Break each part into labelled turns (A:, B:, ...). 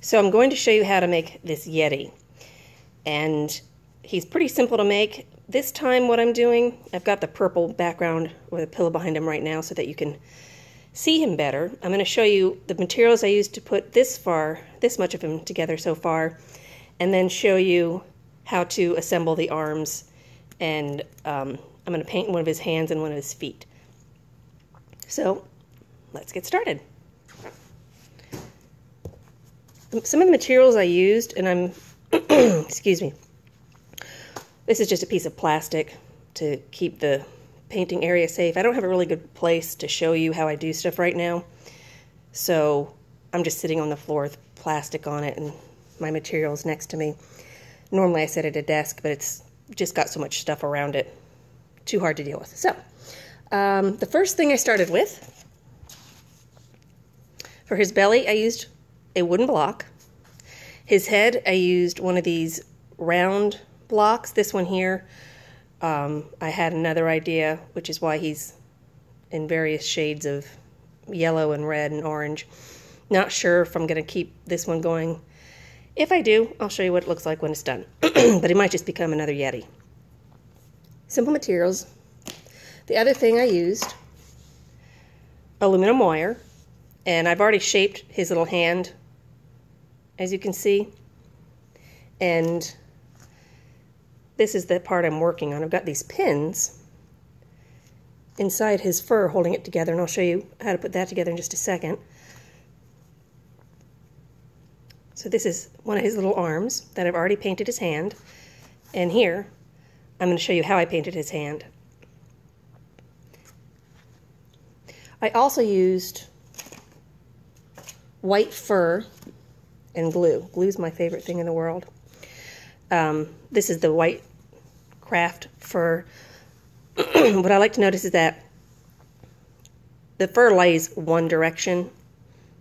A: So I'm going to show you how to make this Yetti. And he's pretty simple to make. This time what I'm doing, I've got the purple background with a pillow behind him right now so that you can see him better. I'm going to show you the materials I used to put this much of him together so far, and then show you how to assemble the arms, and I'm going to paint one of his hands and one of his feet. So let's get started. Some of the materials I used, and I'm, excuse me, this is just a piece of plastic to keep the painting area safe. I don't have a really good place to show you how I do stuff right now, so I'm just sitting on the floor with plastic on it and my materials next to me. Normally I sit at a desk, but it's just got so much stuff around it, too hard to deal with. So, the first thing I started with, for his belly I used a wooden block. His head I used one of these round blocks, this one here. I had another idea, which is why he's in various shades of yellow and red and orange. Not sure if I'm going to keep this one going. If I do, I'll show you what it looks like when it's done. But it might just become another Yetti. Simple materials. The other thing I used, aluminum wire, and I've already shaped his little hand, as you can see. And this is the part I'm working on. I've got these pins inside his fur holding it together, and I'll show you how to put that together in just a second. So this is one of his little arms that I've already painted his hand, and here I'm going to show you how I painted his hand. I also used white fur and glue. Glue's my favorite thing in the world. This is the white craft fur. What I like to notice is that the fur lays one direction.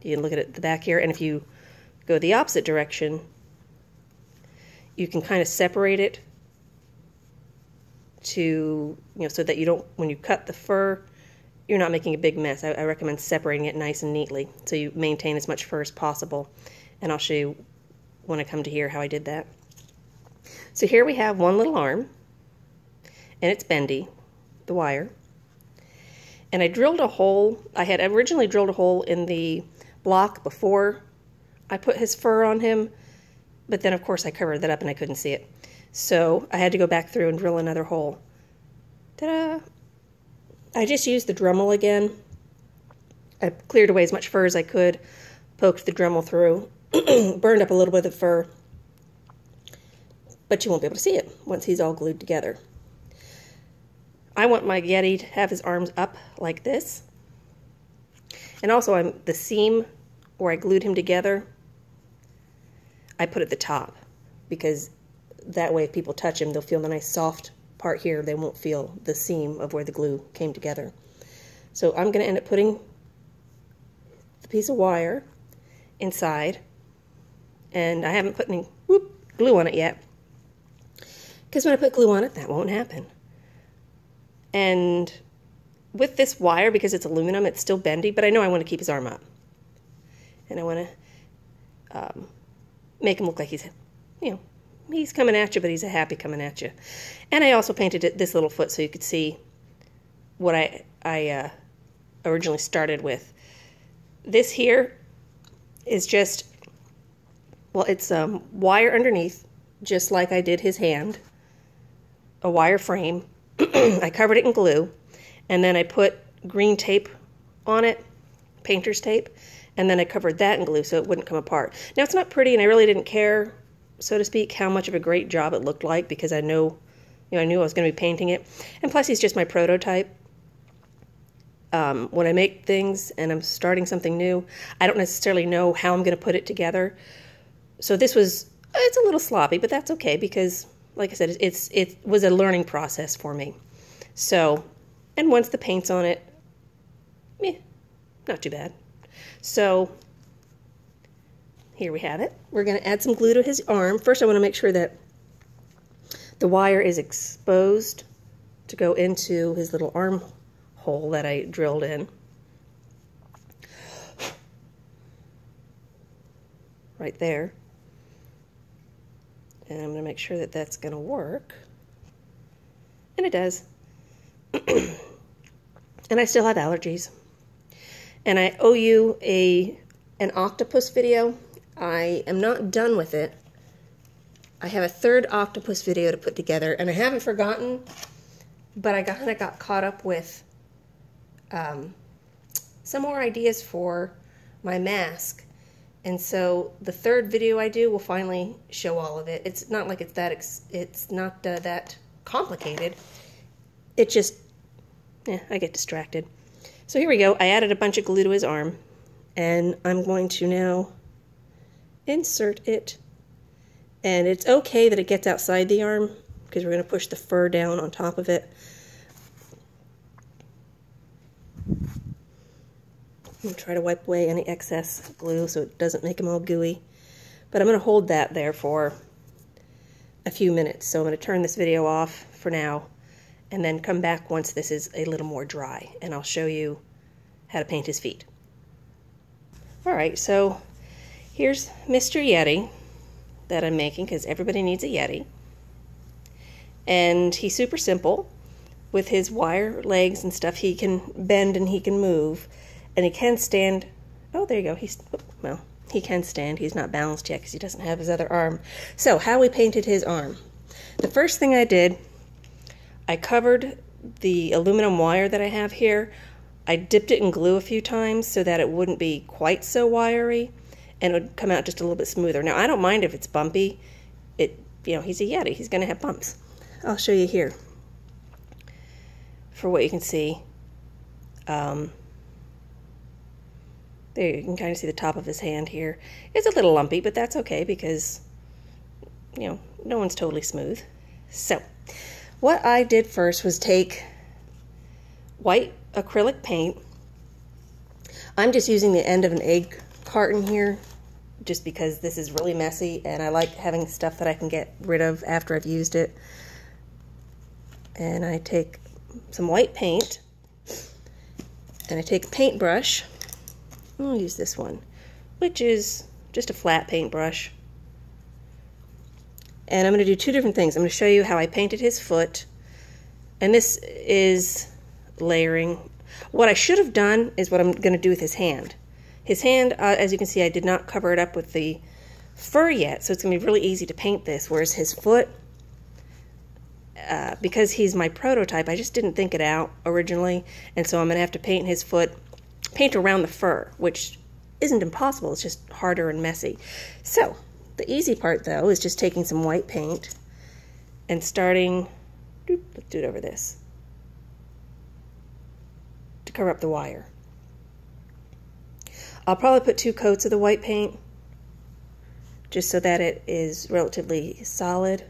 A: You can look at it at the back here, and if you go the opposite direction, you can kind of separate it to, so that you don't, when you cut the fur, you're not making a big mess. I recommend separating it nice and neatly so you maintain as much fur as possible. And I'll show you when I come to here how I did that. So here we have one little arm, and it's bendy, the wire. And I drilled a hole. I had originally drilled a hole in the block before I put his fur on him, but then of course I covered that up and I couldn't see it. So I had to go back through and drill another hole. Ta-da! I just used the Dremel again. I cleared away as much fur as I could, poked the Dremel through, burned up a little bit of the fur, but you won't be able to see it once he's all glued together. I want my Yetti to have his arms up like this. And also the seam where I glued him together, I put at the top, because that way if people touch him, they'll feel the nice soft part here. They won't feel the seam of where the glue came together. So I'm going to end up putting the piece of wire inside, and I haven't put any glue on it yet, because when I put glue on it, that won't happen. And with this wire, because it's aluminum, it's still bendy, but I know I want to keep his arm up. And I want to make him look like he's, he's coming at you, but he's a happy coming at you. And I also painted this little foot so you could see what I originally started with. This here is just, well, it's wire underneath, just like I did his hand, a wire frame. I covered it in glue, and then I put green tape on it, painter's tape, and then I covered that in glue so it wouldn't come apart. Now, it's not pretty, and I really didn't care, so to speak, how much of a great job it looked like, because I knew I was going to be painting it. And plus, he's just my prototype. When I make things and I'm starting something new, I don't necessarily know how I'm going to put it together. So it's a little sloppy, but that's okay, because, like I said, it was a learning process for me. So, and once the paint's on it, not too bad. So here we have it. We're going to add some glue to his arm. First, I want to make sure that the wire is exposed to go into his little arm hole that I drilled in. right there. And I'm going to make sure that that's going to work. And it does. And I still have allergies. And I owe you an octopus video. I am not done with it. I have a third octopus video to put together, and I haven't forgotten, but I kind of got caught up with some more ideas for my mask. And so the third video I do will finally show all of it. It's not like it's not that complicated. It just, I get distracted. So here we go. I added a bunch of glue to his arm, and I'm going to now insert it. And it's okay that it gets outside the arm, because we're going to push the fur down on top of it. I'm going to try to wipe away any excess glue so it doesn't make them all gooey. But I'm going to hold that there for a few minutes. So I'm going to turn this video off for now, and then come back once this is a little more dry, and I'll show you how to paint his feet. Alright, so here's Mr. Yetti that I'm making, because everybody needs a Yetti. And he's super simple. With his wire legs and stuff, he can bend and he can move. And he can stand. Oh, there you go. Well, he can stand. He's not balanced yet because he doesn't have his other arm. So, how we painted his arm. The first thing I did, I covered the aluminum wire that I have here. I dipped it in glue a few times so that it wouldn't be quite so wiry, and it would come out just a little bit smoother. Now, I don't mind if it's bumpy. He's a Yetti. He's going to have bumps. I'll show you here for what you can see. There, you can kind of see the top of his hand here. It's a little lumpy, but that's okay because, no one's totally smooth. So, what I did first was take white acrylic paint. I'm just using the end of an egg carton here just because this is really messy and I like having stuff that I can get rid of after I've used it. And I take some white paint and I take a paintbrush. I'll use this one, which is just a flat paintbrush. And I'm going to do two different things. I'm going to show you how I painted his foot, and this is layering. What I should have done is what I'm going to do with his hand. His hand, as you can see, I did not cover it up with the fur yet, so it's going to be really easy to paint this, whereas his foot, because he's my prototype, I just didn't think it out originally, and so I'm going to have to paint his foot, paint around the fur, which isn't impossible, it's just harder and messy. So, the easy part, though, is just taking some white paint and starting, let's do it over this, to cover up the wire. I'll probably put 2 coats of the white paint, just so that it is relatively solid.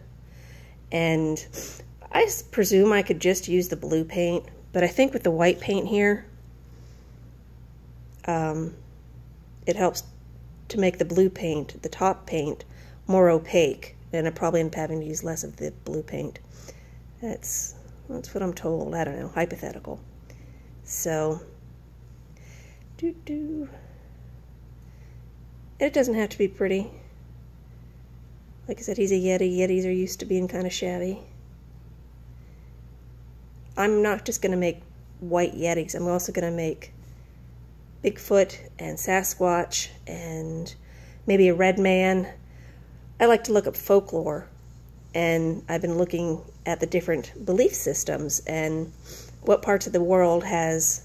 A: And I presume I could just use the blue paint, but I think with the white paint here, it helps to make the blue paint, the top paint, more opaque, and I probably end up having to use less of the blue paint. That's what I'm told. I don't know, hypothetical. So, it doesn't have to be pretty. Like I said, he's a Yetti. Yettis are used to being kind of shabby. I'm not just going to make white Yettis. I'm also going to make Bigfoot and Sasquatch and maybe a red man. I like to look up folklore, and I've been looking at the different belief systems and what parts of the world has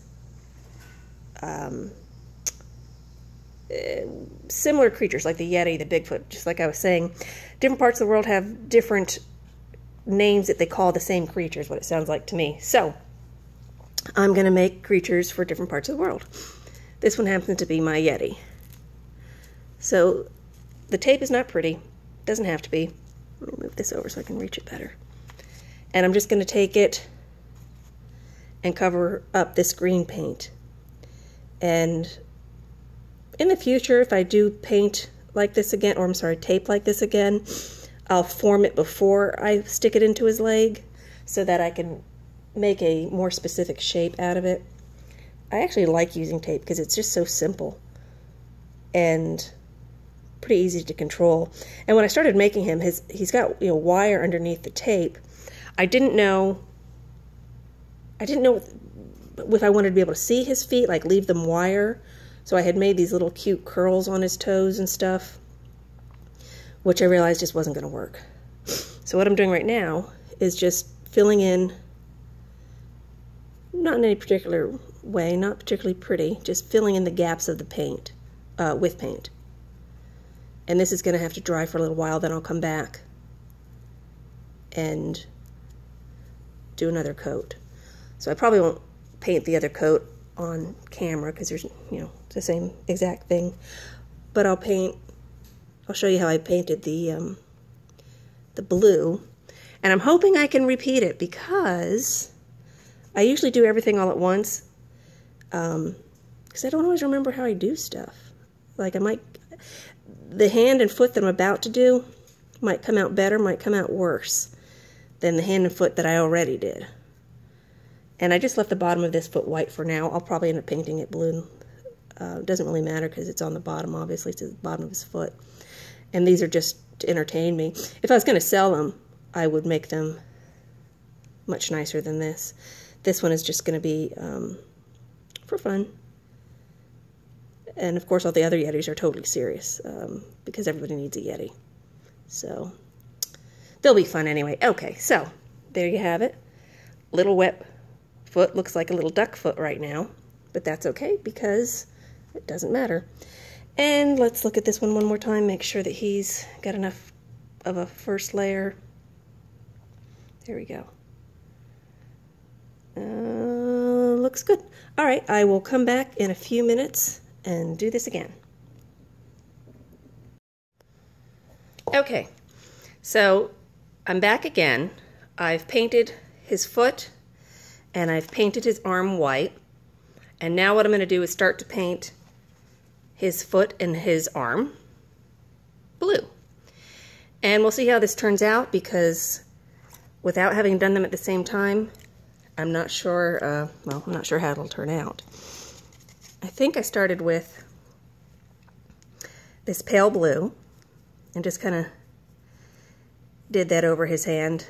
A: similar creatures like the Yetti, the Bigfoot, just like I was saying. Different parts of the world have different names that they call the same creatures, what it sounds like to me. So, I'm going to make creatures for different parts of the world. This one happens to be my Yetti. So, the tape is not pretty. Doesn't have to be. Let me move this over so I can reach it better. And I'm just going to take it and cover up this green paint. And in the future, if I do paint like this again, or I'm sorry, tape like this again, I'll form it before I stick it into his leg so that I can make a more specific shape out of it. I actually like using tape because it's just so simple. And pretty easy to control. And when I started making him, he's got, you know, wire underneath the tape. I didn't know if I wanted to be able to see his feet, like leave them wire. So I had made these little cute curls on his toes and stuff, which I realized just wasn't going to work. So what I'm doing right now is just filling in, not in any particular way, not particularly pretty, just filling in the gaps of the paint with paint. And this is going to have to dry for a little while, then I'll come back and do another coat. So I probably won't paint the other coat on camera because there's, you know, the same exact thing. But I'll show you how I painted the blue. And I'm hoping I can repeat it because I usually do everything all at once. Because I don't always remember how I do stuff. Like the hand and foot that I'm about to do might come out better, might come out worse than the hand and foot that I already did. And I just left the bottom of this foot white for now. I'll probably end up painting it blue. It doesn't really matter because it's on the bottom, obviously. It's at the bottom of his foot. And these are just to entertain me. If I was going to sell them, I would make them much nicer than this. This one is just going to be for fun. And of course all the other Yetis are totally serious because everybody needs a Yeti. So they'll be fun anyway. Okay, so there you have it. Little wet foot, looks like a little duck foot right now, but that's okay because it doesn't matter. And let's look at this one more time, make sure that he's got enough of a first layer. There we go. Looks good. All right, I will come back in a few minutes and do this again. Okay, so I'm back again. I've painted his foot and I've painted his arm white. And now what I'm going to do is start to paint his foot and his arm blue. And we'll see how this turns out because without having done them at the same time, I'm not sure, well, I'm not sure how it'll turn out. I think I started with this pale blue and just kind of did that over his hand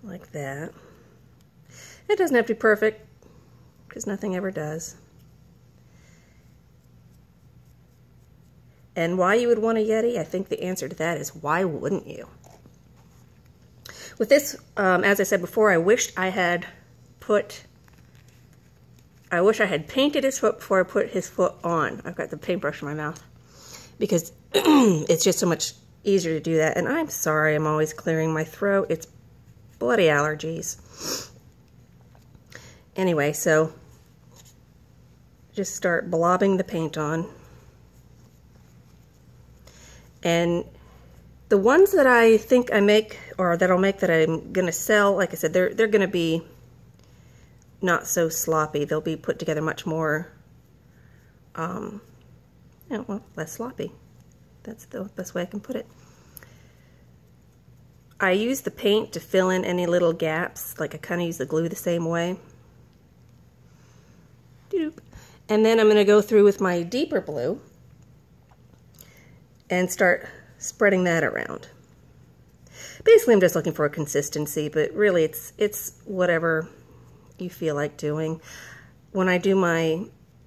A: like that. It doesn't have to be perfect because nothing ever does. And why you would want a Yeti, I think the answer to that is why wouldn't you? With this, as I said before, I wish I had painted his foot before I put his foot on. I've got the paintbrush in my mouth because it's just so much easier to do that. And I'm sorry, I'm always clearing my throat. It's bloody allergies. Anyway, so just start blobbing the paint on. And the ones that I think I make, or that I'll make that I'm going to sell, like I said, they're going to be not so sloppy. They'll be put together much more, you know, well, less sloppy. That's the best way I can put it. I use the paint to fill in any little gaps, like I kind of use the glue the same way. And then I'm going to go through with my deeper blue and start spreading that around. Basically, I'm just looking for a consistency, but really it's whatever you feel like doing. When I do my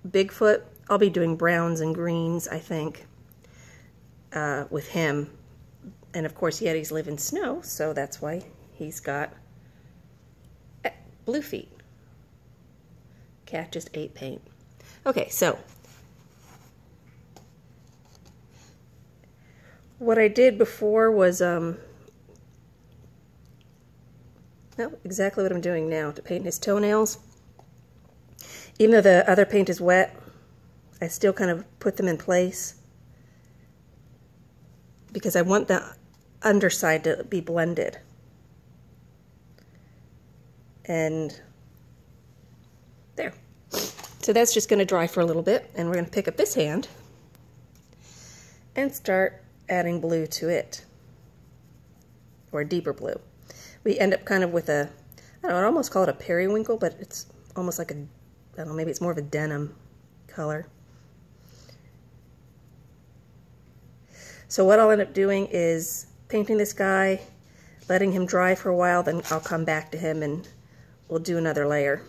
A: Bigfoot, I'll be doing browns and greens, I think, with him. And of course, Yetis live in snow, so that's why he's got blue feet. Cat just ate paint. Okay, so what I did before was exactly what I'm doing now to paint his toenails. Even though the other paint is wet, I still kind of put them in place because I want the underside to be blended. And there. So that's just going to dry for a little bit, and we're going to pick up this hand and start adding blue to it, or a deeper blue. We end up kind of with a, I don't know, I'd almost call it a periwinkle, but it's almost like a, I don't know, maybe it's more of a denim color. So what I'll end up doing is painting this guy, letting him dry for a while, then I'll come back to him and we'll do another layer.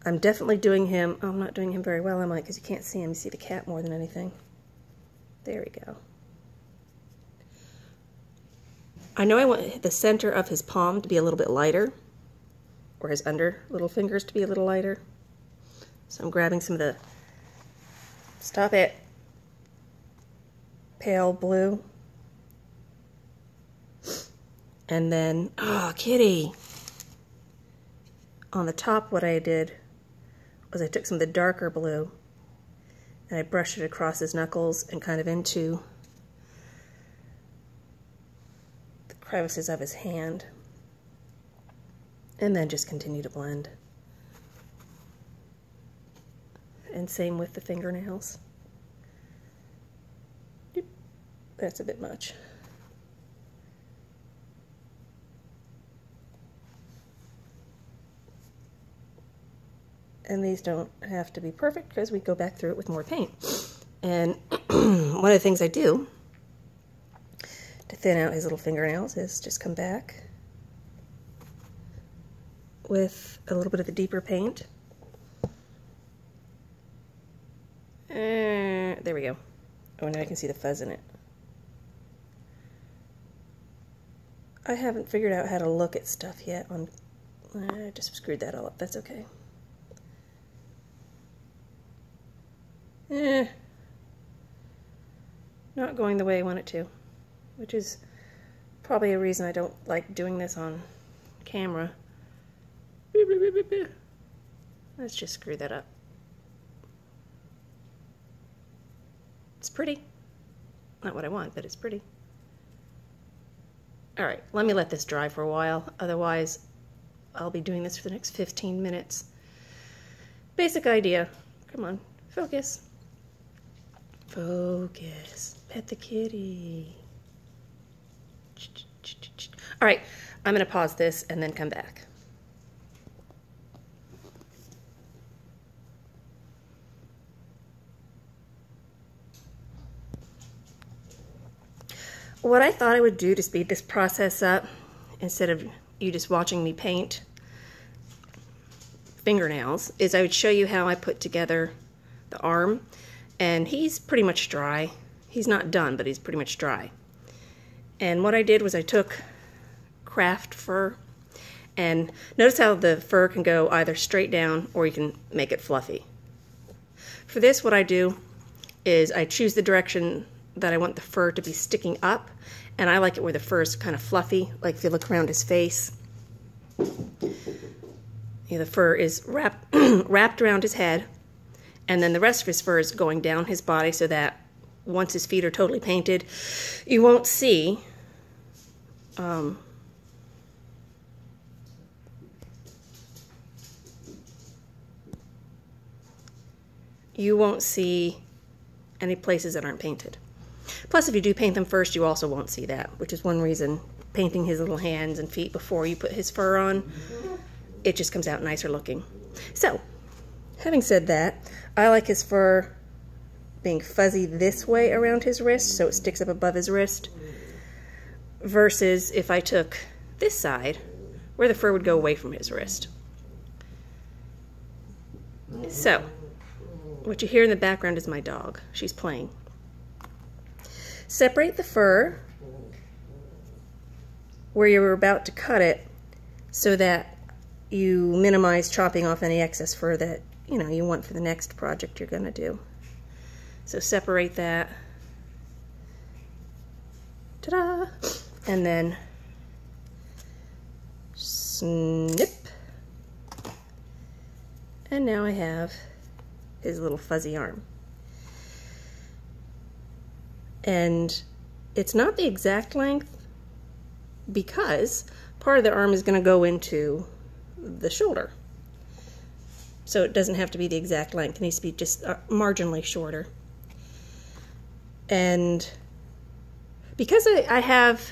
A: I'm definitely doing him, oh, I'm not doing him very well, am I? Because you can't see him, you see the cat more than anything. There we go. I know I want the center of his palm to be a little bit lighter, or his under little fingers to be a little lighter. So I'm grabbing some of the, stop it, pale blue. And then, oh, kitty. On the top, what I did was I took some of the darker blue and I brushed it across his knuckles and kind of into the crevices of his hand. And then just continue to blend. And same with the fingernails. That's a bit much. And these don't have to be perfect because we go back through it with more paint. And one of the things I do to thin out his little fingernails is just come back with a little bit of the deeper paint. There we go. Oh, now I can see the fuzz in it. I haven't figured out how to look at stuff yet. I just screwed that all up. That's okay. Not going the way I want it to, which is probably a reason I don't like doing this on camera. Let's just screw that up. It's pretty. Not what I want, but it's pretty. Alright, let me let this dry for a while, otherwise I'll be doing this for the next 15 minutes. Basic idea. Come on, focus. Focus. Pet the kitty. Alright, I'm going to pause this and then come back. What I thought I would do to speed this process up, instead of you just watching me paint fingernails, is I would show you how I put together the arm. And he's pretty much dry. He's not done, but he's pretty much dry. And what I did was I took craft fur, and notice how the fur can go either straight down or you can make it fluffy. For this, what I do is I choose the direction that I want the fur to be sticking up, and I like it where the fur is kind of fluffy, like if you look around his face. The fur is wrapped around his head, and then the rest of his fur is going down his body so that once his feet are totally painted, you won't see any places that aren't painted. Plus, if you do paint them first, you also won't see that, which is one reason painting his little hands and feet before you put his fur on, it just comes out nicer looking. So, having said that, I like his fur being fuzzy this way around his wrist, so it sticks up above his wrist, versus if I took this side, where the fur would go away from his wrist. So, what you hear in the background is my dog. She's playing. Separate the fur where you're about to cut it so that you minimize chopping off any excess fur that you want for the next project you're going to do. So separate that. Ta-da! And then snip. And now I have his little fuzzy arm. And it's not the exact length because part of the arm is going to go into the shoulder. So it doesn't have to be the exact length. It needs to be just marginally shorter. And because I have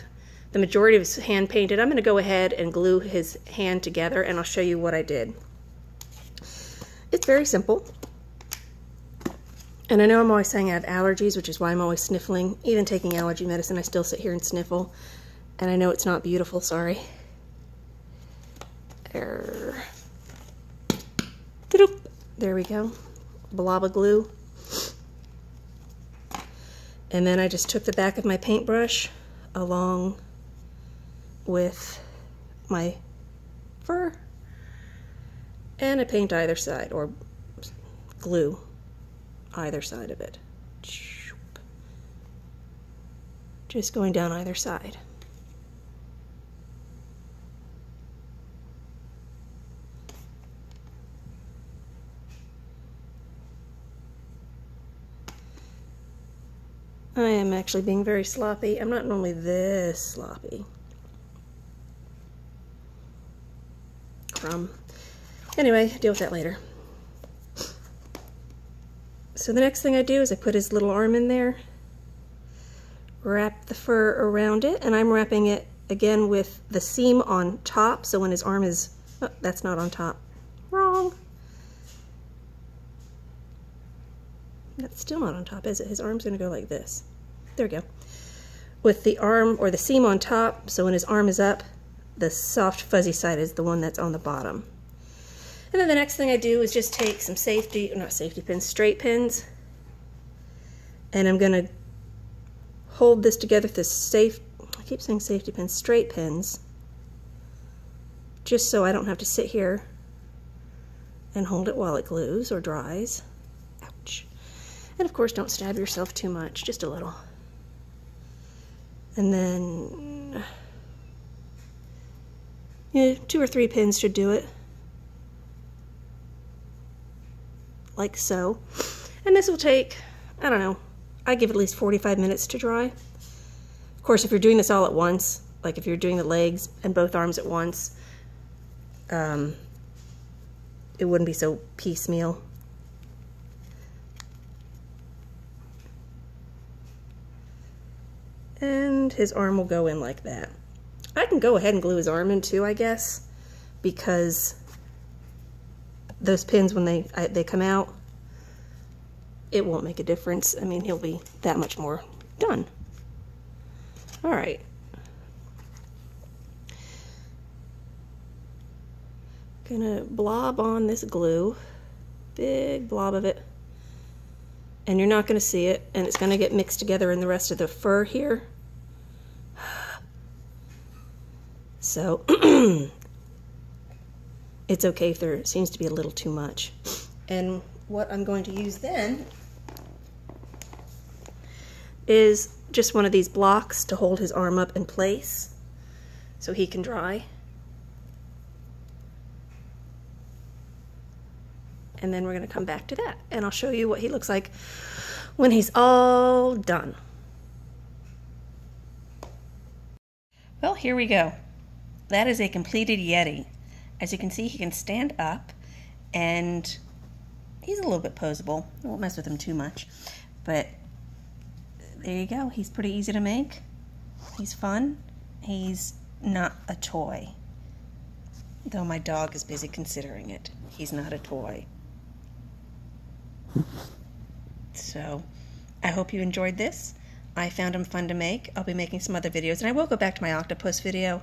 A: the majority of his hand painted, I'm going to go ahead and glue his hand together, and I'll show you what I did. It's very simple. And I know I'm always saying I have allergies, which is why I'm always sniffling. Even taking allergy medicine, I still sit here and sniffle. And I know it's not beautiful, sorry. There we go. Blob of glue. And then I just took the back of my paintbrush along with my fur, and I paint either side, or glue either side of it. Just going down either side. I am actually being very sloppy. I'm not normally this sloppy. Anyway, deal with that later. So the next thing I do is I put his little arm in there, wrap the fur around it, and I'm wrapping it again with the seam on top, so when his arm is, oh, that's not on top. Wrong. That's still not on top, is it? His arm's gonna go like this. There we go. With the arm, or the seam on top, so when his arm is up, the soft fuzzy side is the one that's on the bottom. And then the next thing I do is just take some straight pins, and I'm gonna hold this together with this I keep saying safety pins, straight pins, just so I don't have to sit here and hold it while it glues or dries. Ouch. And of course, don't stab yourself too much, just a little. And then, yeah, 2 or 3 pins should do it. Like so. And this will take, I don't know, I give it at least 45 minutes to dry. Of course, if you're doing this all at once, like if you're doing the legs and both arms at once, it wouldn't be so piecemeal. And his arm will go in like that. I can go ahead and glue his arm in too, I guess, because those pins, when they come out, it won't make a difference. I mean, he'll be that much more done. All right. Gonna blob on this glue, big blob of it, and you're not gonna see it, and it's gonna get mixed together in the rest of the fur here. So it's okay if there seems to be a little too much. And what I'm going to use then is just one of these blocks to hold his arm up in place so he can dry. And then we're going to come back to that, and I'll show you what he looks like when he's all done. Well, here we go. That is a completed Yetti. As you can see, he can stand up, and he's a little bit posable. I won't mess with him too much, but there you go. He's pretty easy to make. He's fun. He's not a toy, though my dog is busy considering it. He's not a toy. So I hope you enjoyed this. I found him fun to make. I'll be making some other videos, and I will go back to my octopus video.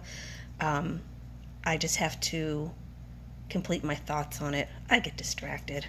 A: I just have to complete my thoughts on it. I get distracted.